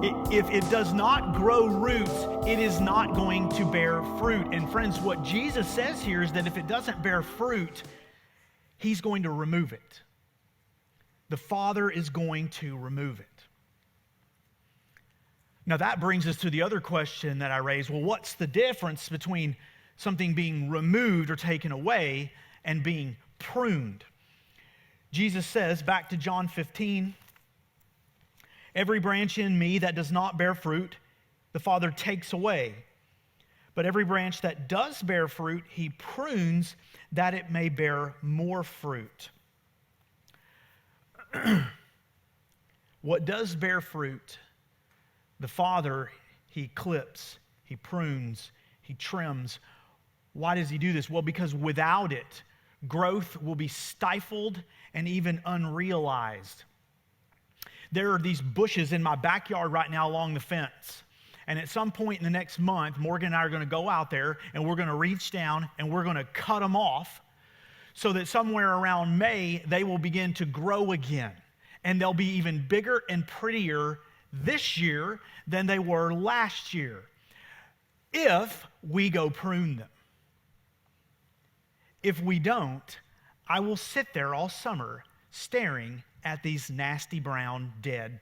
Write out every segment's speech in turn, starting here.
If it does not grow roots, it is not going to bear fruit. And friends, what Jesus says here is that if it doesn't bear fruit, he's going to remove it. The Father is going to remove it. Now that brings us to the other question that I raised. Well, what's the difference between something being removed or taken away and being pruned? Jesus says, back to John 15, every branch in me that does not bear fruit, the Father takes away. But every branch that does bear fruit, he prunes that it may bear more fruit. What does bear fruit, the Father, he clips, he prunes, he trims. Why does he do this? Well, because without it, growth will be stifled and even unrealized. There are these bushes in my backyard right now along the fence. And at some point in the next month, Morgan and I are going to go out there and we're going to reach down and we're going to cut them off so that somewhere around May, they will begin to grow again. And they'll be even bigger and prettier this year than they were last year, if we go prune them. If we don't, I will sit there all summer staring at these nasty brown dead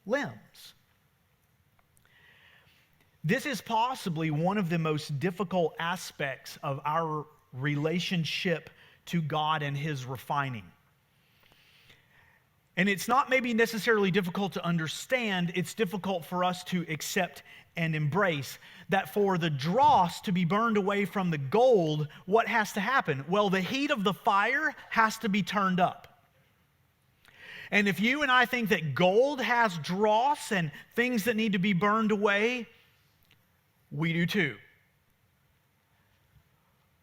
limbs. This is possibly one of the most difficult aspects of our relationship to God and his refining. And it's not maybe necessarily difficult to understand, it's difficult for us to accept and embrace that for the dross to be burned away from the gold, what has to happen? Well, the heat of the fire has to be turned up. And if you and I think that gold has dross and things that need to be burned away, we do too.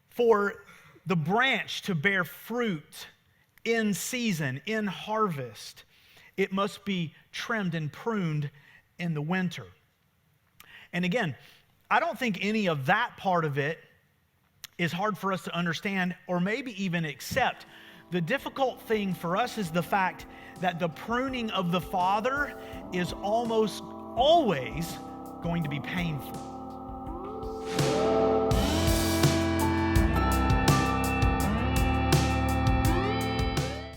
For the branch to bear fruit in season, in harvest, it must be trimmed and pruned in the winter. And again, I don't think any of that part of it is hard for us to understand or maybe even accept. The difficult thing for us is the fact that the pruning of the Father is almost always going to be painful.